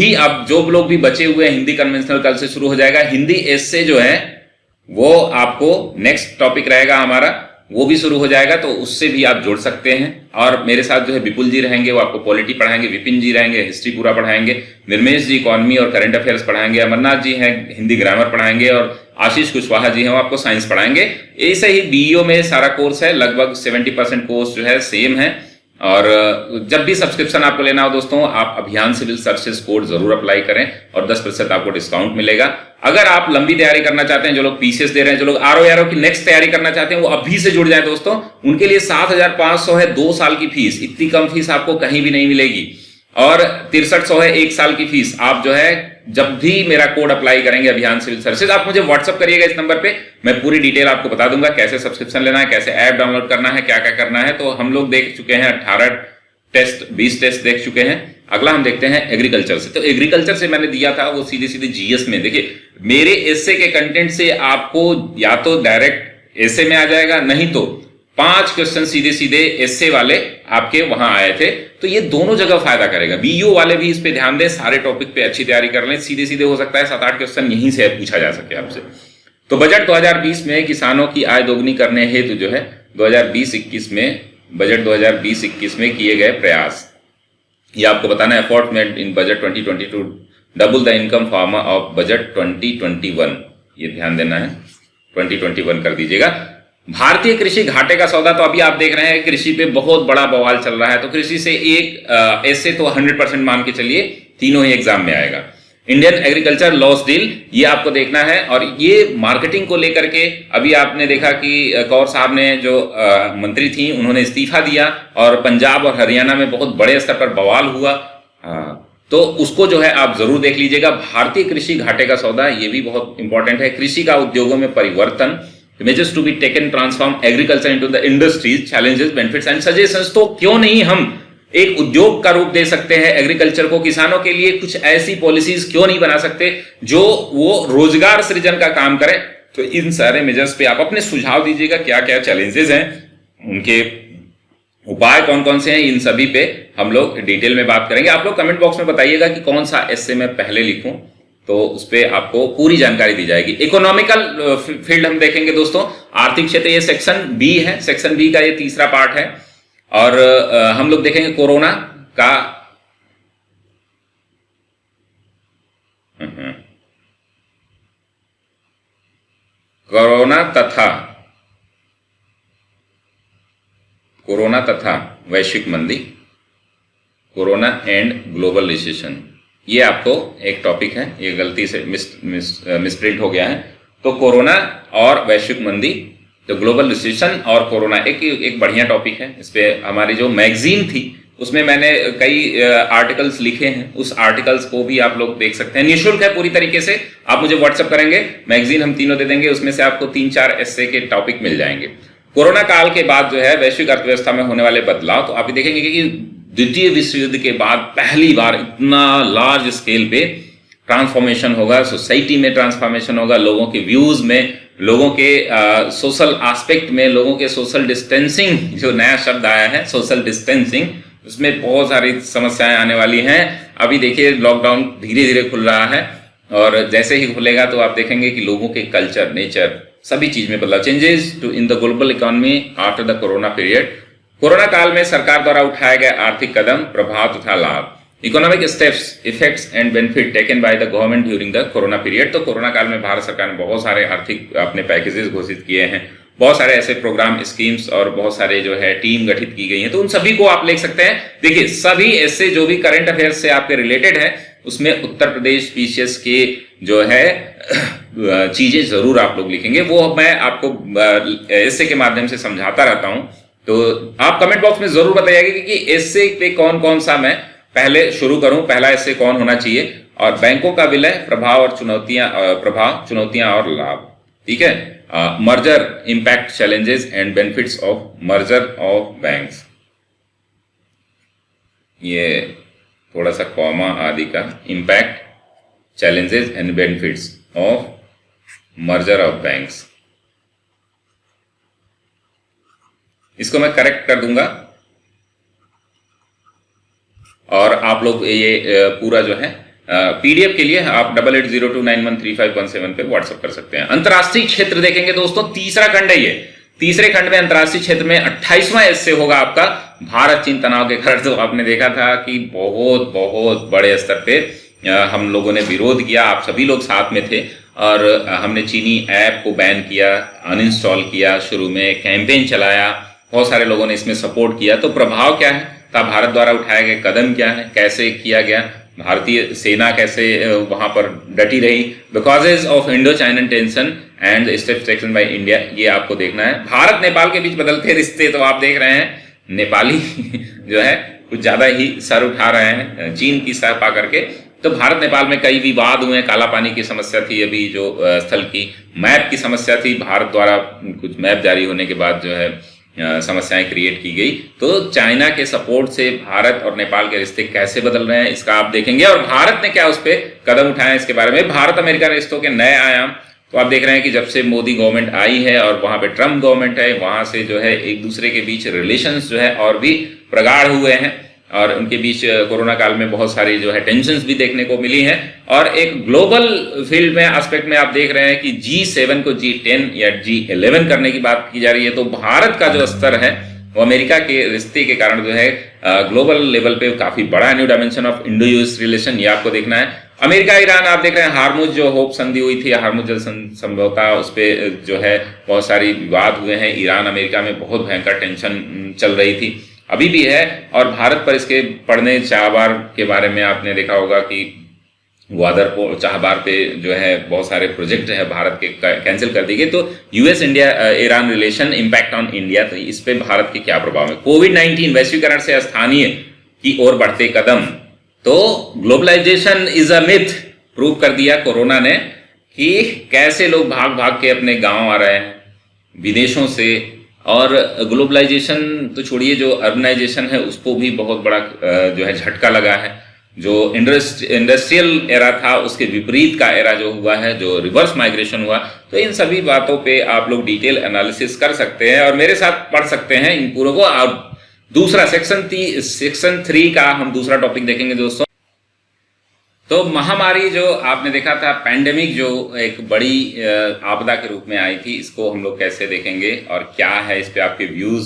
जो लोग भी बचे हुए हैं, हिंदी कन्वेंशनल कल से शुरू हो जाएगा। हिंदी एस्से जो है वो आपको नेक्स्ट टॉपिक रहेगा हमारा, वो भी शुरू हो जाएगा, तो उससे भी आप जुड़ सकते हैं। और मेरे साथ जो है विपुल जी रहेंगे, वो आपको पॉलिटी पढ़ाएंगे, विपिन जी रहेंगे, हिस्ट्री पूरा पढ़ाएंगे, निर्मेश जी इकोनॉमी और करंट अफेयर्स पढ़ाएंगे, अमरनाथ जी हैं हिंदी ग्रामर पढ़ाएंगे, और आशीष कुशवाहा जी हैं वो आपको साइंस पढ़ाएंगे। ऐसे ही बीईओ में सारा कोर्स है, लगभग 70% कोर्स जो है सेम है। और जब भी सब्सक्रिप्शन आपको लेना हो दोस्तों, आप अभियान सिविल सर्विसेज कोड जरूर अप्लाई करें, और 10% आपको डिस्काउंट मिलेगा। अगर आप लंबी तैयारी करना चाहते हैं, जो लोग पीसीएस दे रहे हैं, जो लोग आरओ की नेक्स्ट तैयारी करना चाहते हैं, वो अभी से जुड़ जाए दोस्तों। उनके लिए 7,500 है 2 साल की फीस, इतनी कम फीस आपको कहीं भी नहीं मिलेगी। और 6300 है 1 साल की फीस। आप जो है जब भी मेरा कोड अप्लाई करेंगे अभियान सिविल सर्विसेज, आप मुझे व्हाट्सअप करिएगा इस नंबर पे, मैं पूरी डिटेल आपको बता दूंगा, कैसे सब्सक्रिप्शन लेना है, कैसे ऐप डाउनलोड करना है, क्या क्या करना है। तो हम लोग देख चुके हैं 18 टेस्ट, 20 टेस्ट देख चुके हैं। अगला हम देखते हैं एग्रीकल्चर से। तो एग्रीकल्चर से मैंने दिया था वो सीधे सीधे जीएस में। देखिए मेरे एसे के कंटेंट से आपको या तो डायरेक्ट एसे में आ जाएगा, नहीं तो 5 क्वेश्चन सीधे सीधे एसे वाले आपके वहां आए थे। तो ये दोनों जगह फायदा करेगा। बीईओ वाले भी इस पे ध्यान दें, सारे टॉपिक पे अच्छी तैयारी कर लें। सीधे सीधे हो सकता है 7-8 क्वेश्चन यहीं से पूछा जा सके आपसे। तो बजट 2020 में किसानों की आय दोगुनी करने हेतु जो है 2020-21 में, बजट 2020-21 में किए गए प्रयास, ये आपको बताना है। Effort made in budget 2022 double the income farmer of budget 2021, ये ध्यान देना है। 2021 कर दीजिएगा। भारतीय कृषि घाटे का सौदा, तो अभी आप देख रहे हैं कृषि पे बहुत बड़ा बवाल चल रहा है, तो कृषि से एक ऐसे तो 100% मान के चलिए तीनों ही एग्जाम में आएगा। इंडियन एग्रीकल्चर लॉस डील, ये आपको देखना है, और ये मार्केटिंग को लेकर के अभी आपने देखा कि कौर साहब ने जो मंत्री थी उन्होंने इस्तीफा दिया और पंजाब और हरियाणा में बहुत बड़े स्तर पर बवाल हुआ, तो उसको जो है आप जरूर देख लीजिएगा। भारतीय कृषि घाटे का सौदा, ये भी बहुत इंपॉर्टेंट है। कृषि का उद्योगों में परिवर्तन, measures to be taken transform agriculture into the industries, challenges, benefits and suggestions। तो क्यों नहीं हम एक उद्योग का रूप दे सकते हैं एग्रीकल्चर को, किसानों के लिए कुछ ऐसी पॉलिसीज क्यों नहीं बना सकते जो वो रोजगार सृजन का काम करें। तो इन सारे मेजर्स पे आप अपने सुझाव दीजिएगा, क्या क्या चैलेंजेस हैं, उनके उपाय कौन कौन से हैं, इन सभी पे हम लोग डिटेल में बात करेंगे। आप लोग कमेंट बॉक्स में बताइएगा कि कौन सा एस्से मैं पहले लिखूं, तो उस पर आपको पूरी जानकारी दी जाएगी। इकोनॉमिकल फील्ड हम देखेंगे दोस्तों, आर्थिक क्षेत्र, ये सेक्शन बी है, सेक्शन बी का ये तीसरा पार्ट है। और हम लोग देखेंगे कोरोना का कोरोना तथा वैश्विक मंदी, कोरोना एंड ग्लोबल रिसेशन, ये आपको एक टॉपिक है, ये गलती से मिसप्रिंट हो गया है। तो कोरोना और वैश्विक मंदी, तो ग्लोबल रिसेशन और कोरोना एक बढ़िया टॉपिक है। इस पे हमारी जो मैगजीन थी उसमें मैंने कई आर्टिकल्स लिखे हैं, उस आर्टिकल्स को भी आप लोग देख सकते हैं, निःशुल्क है पूरी तरीके से। आप मुझे व्हाट्सएप करेंगे, मैगजीन हम तीनों दे देंगे, उसमें से आपको 3-4 एस्से के टॉपिक मिल जाएंगे। कोरोना काल के बाद जो है वैश्विक अर्थव्यवस्था में होने वाले बदलाव, तो आप देखेंगे कि द्वितीय विश्व युद्ध के बाद पहली बार इतना लार्ज स्केल पे ट्रांसफॉर्मेशन होगा, सोसाइटी में ट्रांसफॉर्मेशन होगा, लोगों के व्यूज में, लोगों के सोशल एस्पेक्ट में, लोगों के सोशल डिस्टेंसिंग, जो नया शब्द आया है सोशल डिस्टेंसिंग, उसमें बहुत सारी समस्याएं आने वाली हैं। अभी देखिए लॉकडाउन धीरे धीरे खुल रहा है, और जैसे ही खुलेगा तो आप देखेंगे कि लोगों के कल्चर, नेचर, सभी चीज में बदलाव। Changes to in the global economy after the corona period, corona काल में सरकार द्वारा उठाए गए आर्थिक कदम, प्रभाव तथा लाभ, economic steps, effects and benefit taken by the government during the corona period. तो कोरोना काल में भारत सरकार ने बहुत सारे आर्थिक अपने पैकेजेस घोषित किए हैं, बहुत सारे ऐसे प्रोग्राम, स्कीम्स और बहुत सारे जो है टीम गठित की गई है, तो उन सभी को आप लिख सकते हैं। देखिए सभी ऐसे जो भी करंट अफेयर्स से आपके रिलेटेड है, उसमें उत्तर प्रदेश पीसीएस के जो है चीजें जरूर आप लोग लिखेंगे, वो मैं आपको ऐसे के माध्यम से समझाता रहता हूं। तो आप कमेंट बॉक्स में जरूर बताइएगा कि ऐसे पे कौन कौन सा मैं पहले शुरू करूं, पहला ऐसे कौन होना चाहिए, और बैंकों का विलय, प्रभाव और चुनौतियां और लाभ, ठीक है। Merger, impact, challenges and benefits of merger of banks, ये थोड़ा सा कॉमा आदि का, impact, challenges and benefits of merger of banks, इसको मैं करेक्ट कर दूंगा। और आप लोग ये पूरा जो है पीडीएफ के लिए आप 8802913517 पे व्हाट्सएप कर सकते हैं। अंतर्राष्ट्रीय क्षेत्र देखेंगे दोस्तों, तीसरा खंड है ये। तीसरे खंड में अंतर्राष्ट्रीय क्षेत्र में 28वां एस्से होगा आपका, भारत चीन तनाव के कारण। तो आपने देखा था कि बहुत बहुत बड़े स्तर पे हम लोगों ने विरोध किया, आप सभी लोग साथ में थे, और हमने चीनी ऐप को बैन किया, अनइंस्टॉल किया, शुरू में कैंपेन चलाया, बहुत सारे लोगों ने इसमें सपोर्ट किया। तो प्रभाव क्या है, तब भारत द्वारा उठाए गए कदम क्या है, कैसे किया गया, भारतीय सेना कैसे वहां पर डटी रही, because of Indo China tension and steps taken by India, ये आपको देखना है। भारत नेपाल के बीच बदलते रिश्ते, तो आप देख रहे हैं नेपाली जो है कुछ ज्यादा ही सर उठा रहे हैं चीन की सर पा करके। तो भारत नेपाल में कई विवाद हुए, काला पानी की समस्या थी, अभी जो स्थल की मैप की समस्या थी, भारत द्वारा कुछ मैप जारी होने के बाद जो है समस्याएं क्रिएट की गई। तो चाइना के सपोर्ट से भारत और नेपाल के रिश्ते कैसे बदल रहे हैं, इसका आप देखेंगे, और भारत ने क्या उस पर कदम उठाए इसके बारे में। भारत अमेरिका रिश्तों के नए आयाम, तो आप देख रहे हैं कि जब से मोदी गवर्नमेंट आई है और वहां पे ट्रम्प गवर्नमेंट है, वहां से जो है एक दूसरे के बीच रिलेशंस जो है और भी प्रगाढ़ हुए हैं, और उनके बीच कोरोना काल में बहुत सारी जो है टेंशन्स भी देखने को मिली हैं। और एक ग्लोबल फील्ड में एस्पेक्ट में आप देख रहे हैं कि G7 को G10 या G11 करने की बात की जा रही है। तो भारत का जो स्तर है वो अमेरिका के रिश्ते के कारण जो है ग्लोबल लेवल पे काफी बड़ा, new dimension of Indo US relation, ये आपको देखना है। अमेरिका ईरान आप देख रहे हैं, हार्मुज जो होप संधि हुई थी, हार्मुज जल समझौता, उस पर जो है बहुत सारी विवाद हुए हैं। ईरान अमेरिका में बहुत भयंकर टेंशन चल रही थी, अभी भी है। और भारत पर इसके पड़ने चाहबार के बारे में आपने देखा होगा कि ग्वादर चाहबार पे जो है बहुत सारे प्रोजेक्ट है भारत के कैंसिल कर दिए गए। तो US India Iran relation impact on India, तो इस पे भारत के क्या प्रभाव है। कोविड-19 वैश्वीकरण से स्थानीय की ओर बढ़ते कदम, तो globalisation is a myth, prove कर दिया कोरोना ने कि कैसे लोग भाग भाग के अपने गांव आ रहे हैं विदेशों से। और ग्लोबलाइजेशन तो छोड़िए, जो अर्बनाइजेशन है उसको भी बहुत बड़ा जो है झटका लगा है। जो इंडस्ट्रियल एरा था उसके विपरीत का एरा जो हुआ है, जो रिवर्स माइग्रेशन हुआ। तो इन सभी बातों पे आप लोग डिटेल एनालिसिस कर सकते हैं और मेरे साथ पढ़ सकते हैं इन पूरों को। आप दूसरा सेक्शन 3 का हम दूसरा टॉपिक देखेंगे दोस्तों। तो महामारी जो आपने देखा था, पैंडेमिक, जो एक बड़ी आपदा के रूप में आई थी, इसको हम लोग कैसे देखेंगे और क्या है इस पे आपके व्यूज,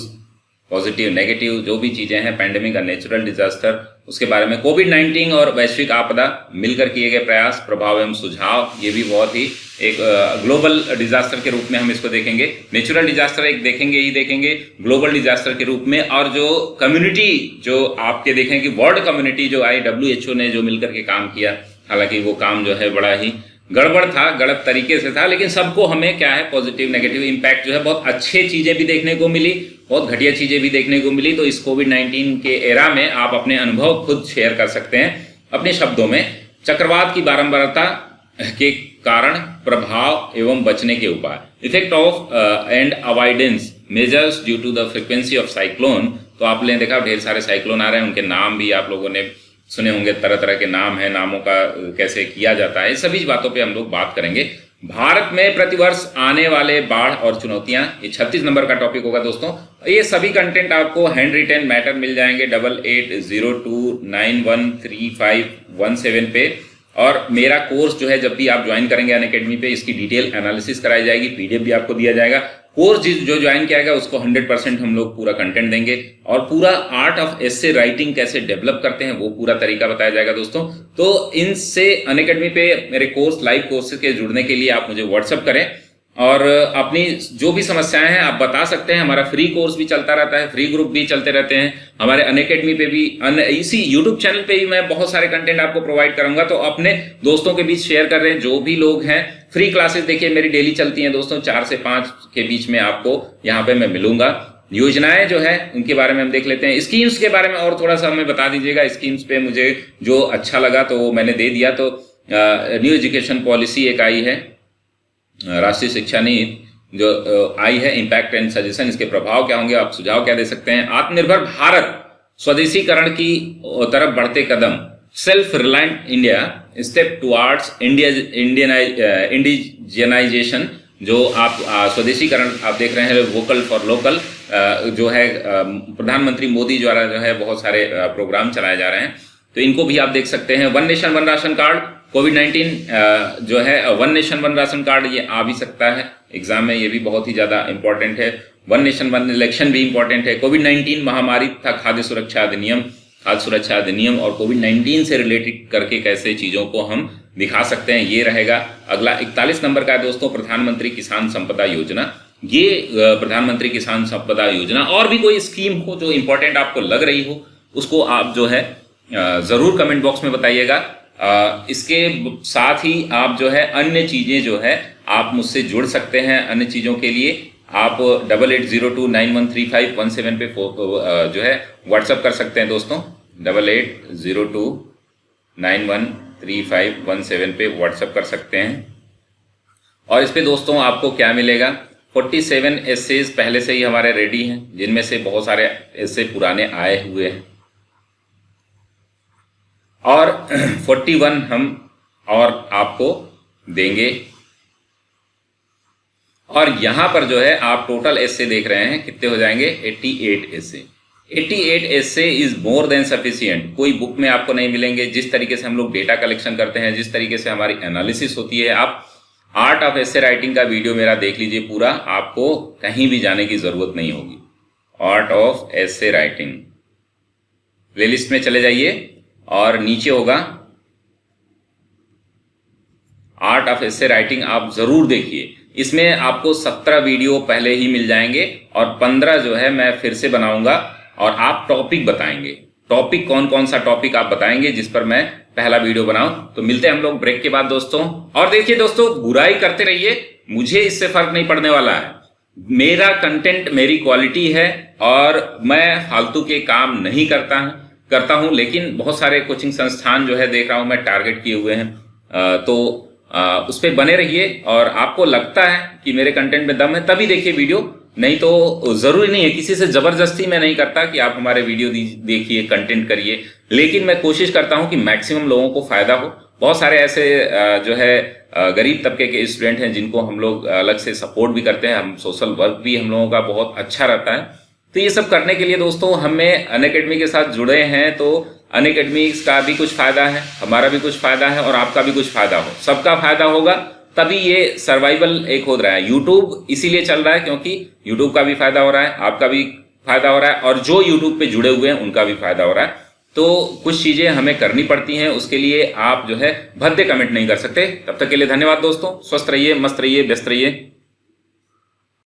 पॉजिटिव नेगेटिव जो भी चीजें हैं, पैंडेमिक और नेचुरल डिजास्टर, उसके बारे में। कोविड-19 और वैश्विक आपदा मिलकर किए गए प्रयास, प्रभाव एवं सुझाव, ये भी बहुत ही एक ग्लोबल डिजास्टर के रूप में हम इसको देखेंगे। नेचुरल डिजास्टर एक देखेंगे ही देखेंगे, ग्लोबल डिजास्टर के रूप में। और जो कम्युनिटी जो आपके देखें कि वर्ल्ड कम्युनिटी जो आई, WHO ने जो मिलकर के काम किया, हालांकि वो काम जो है बड़ा ही गड़बड़ था, गलत तरीके से था, लेकिन सबको हमें क्या है पॉजिटिव नेगेटिव इम्पैक्ट जो है, बहुत अच्छे चीजें भी देखने को मिली, बहुत घटिया चीजें भी देखने को मिली। तो इस कोविड-19 के एरा में आप अपने अनुभव खुद शेयर कर सकते हैं अपने शब्दों में। चक्रवात की बारंबारता के कारण प्रभाव एवं बचने के उपाय, effect of and avoidance measures due to the frequency of cyclone. तो आपने देखा ढेर सारे साइक्लोन आ रहे हैं, उनके नाम भी आप लोगों ने सुने होंगे, तरह तरह के नाम है, नामों का कैसे किया जाता है, सभी बातों पे हम लोग बात करेंगे। भारत में प्रतिवर्ष आने वाले बाढ़ और चुनौतियां, ये 36 नंबर का टॉपिक होगा दोस्तों। ये सभी कंटेंट आपको हैंड रिटेन मैटर मिल जाएंगे 8802913517 पे। और मेरा कोर्स जो है जब भी आप ज्वाइन करेंगे अनअकैडमी पे, इसकी डिटेल एनालिसिस कराई जाएगी, PDF भी आपको दिया जाएगा। कोर्स जो ज्वाइन किया गया उसको 100% हम लोग पूरा कंटेंट देंगे और पूरा आर्ट ऑफ एसे राइटिंग कैसे डेवलप करते हैं वो पूरा तरीका बताया जाएगा दोस्तों। तो इनसे अनअकैडमी पे मेरे कोर्स, लाइव कोर्सेज के जुड़ने के लिए आप मुझे व्हाट्सअप करें और अपनी जो भी समस्याएं हैं आप बता सकते हैं। हमारा फ्री कोर्स भी चलता रहता है, फ्री ग्रुप भी चलते रहते हैं हमारे अनअकैडमी पे भी। इसी यूट्यूब चैनल पे भी मैं बहुत सारे कंटेंट आपको प्रोवाइड करूंगा, तो अपने दोस्तों के बीच शेयर कर रहे हैं। जो भी लोग हैं, फ्री क्लासेस देखिए मेरी डेली चलती हैं दोस्तों, 4 से 5 के बीच में आपको यहाँ पे मैं मिलूंगा। योजनाएं जो है उनके बारे में हम देख लेते हैं। स्कीम्स के बारे में और थोड़ा सा हमें बता दीजिएगा, स्कीम्स पे मुझे जो अच्छा लगा तो वो मैंने दे दिया। तो न्यू एजुकेशन पॉलिसी एक आई है, राष्ट्रीय शिक्षा नीति जो आई है, इम्पैक्ट एंड सजेशन, इसके प्रभाव क्या होंगे, आप सुझाव क्या दे सकते हैं। आत्मनिर्भर भारत, स्वदेशीकरण की तरफ बढ़ते कदम, self reliant India, step towards indigenisation, जो आप स्वदेशीकरण आप देख रहे हैं, वोकल फॉर लोकल जो है प्रधानमंत्री मोदी द्वारा जो है बहुत सारे प्रोग्राम चलाए जा रहे हैं, तो इनको भी आप देख सकते हैं। One nation one ration card, कोविड-19 जो है one nation one ration card, ये आ भी सकता है एग्जाम में, ये भी बहुत ही ज्यादा इंपॉर्टेंट है। वन नेशन वन इलेक्शन भी इंपॉर्टेंट है। कोविड-19 महामारी तथा खाद्य सुरक्षा अधिनियम, खाद्य सुरक्षा अधिनियम और कोविड-19 से रिलेटेड करके कैसे चीजों को हम दिखा सकते हैं, ये रहेगा। अगला 41 नंबर का है दोस्तों, प्रधानमंत्री किसान संपदा योजना। ये प्रधानमंत्री किसान संपदा योजना, और भी कोई स्कीम हो जो इंपॉर्टेंट आपको लग रही हो उसको आप जो है जरूर कमेंट बॉक्स में बताइएगा। इसके साथ ही आप जो है अन्य चीजें जो है आप मुझसे जुड़ सकते हैं। अन्य चीजों के लिए आप 8802913517 पे जो है व्हाट्सएप कर सकते हैं दोस्तों। 8802913517 पे व्हाट्सएप कर सकते हैं। और इस पे दोस्तों आपको क्या मिलेगा, 47 एसेज पहले से ही हमारे रेडी हैं, जिनमें से बहुत सारे ऐसे पुराने आए हुए हैं और 41 हम और आपको देंगे। और यहां पर जो है आप टोटल एसे देख रहे हैं कितने हो जाएंगे, 88 एसे। 88 essay is more than sufficient. कोई बुक में आपको नहीं मिलेंगे। जिस तरीके से हम लोग डेटा कलेक्शन करते हैं, जिस तरीके से हमारी एनालिसिस होती है, आप आर्ट ऑफ एसे राइटिंग का वीडियो मेरा देख लीजिए पूरा, आपको कहीं भी जाने की जरूरत नहीं होगी। Art of essay writing playlist में चले जाइए और नीचे होगा आर्ट ऑफ एसे राइटिंग आप जरूर देखिए। इसमें आपको 17 वीडियो पहले ही मिल जाएंगे और 15 जो है मैं फिर से बनाऊंगा और आप टॉपिक बताएंगे। टॉपिक कौन कौन सा टॉपिक आप बताएंगे जिस पर मैं पहला वीडियो बनाऊं। तो मिलते हैं हम लोग ब्रेक के बाद दोस्तों। और देखिए दोस्तों, बुराई करते रहिए, मुझे इससे फर्क नहीं पड़ने वाला है। मेरा कंटेंट मेरी क्वालिटी है और मैं फालतू के काम नहीं करता हूं। लेकिन बहुत सारे कोचिंग संस्थान जो है देख रहा हूं मैं टारगेट किए हुए हैं, तो उस पर बने रहिए। और आपको लगता है कि मेरे कंटेंट में दम है तभी देखिए वीडियो, नहीं तो जरूरी नहीं है। किसी से जबरदस्ती मैं नहीं करता कि आप हमारे वीडियो देखिए, कंटेंट करिए, लेकिन मैं कोशिश करता हूं कि मैक्सिमम लोगों को फायदा हो। बहुत सारे ऐसे जो है गरीब तबके के स्टूडेंट हैं जिनको हम लोग अलग से सपोर्ट भी करते हैं। हम सोशल वर्क भी हम लोगों का बहुत अच्छा रहता है। तो ये सब करने के लिए दोस्तों हमें अनअकैडमी के साथ जुड़े हैं, तो अनअकैडमी का भी कुछ फायदा है, हमारा भी कुछ फायदा है और आपका भी कुछ फायदा हो, सबका फायदा होगा तभी ये सर्वाइवल एक हो रहा है। यूट्यूब इसीलिए चल रहा है क्योंकि यूट्यूब का भी फायदा हो रहा है, आपका भी फायदा हो रहा है और जो यूट्यूब पे जुड़े हुए हैं उनका भी फायदा हो रहा है। तो कुछ चीजें हमें करनी पड़ती हैं, उसके लिए आप जो है भद्दे कमेंट नहीं कर सकते। तब तक के लिए धन्यवाद दोस्तों। स्वस्थ रहिए, मस्त रहिए, व्यस्त रहिए।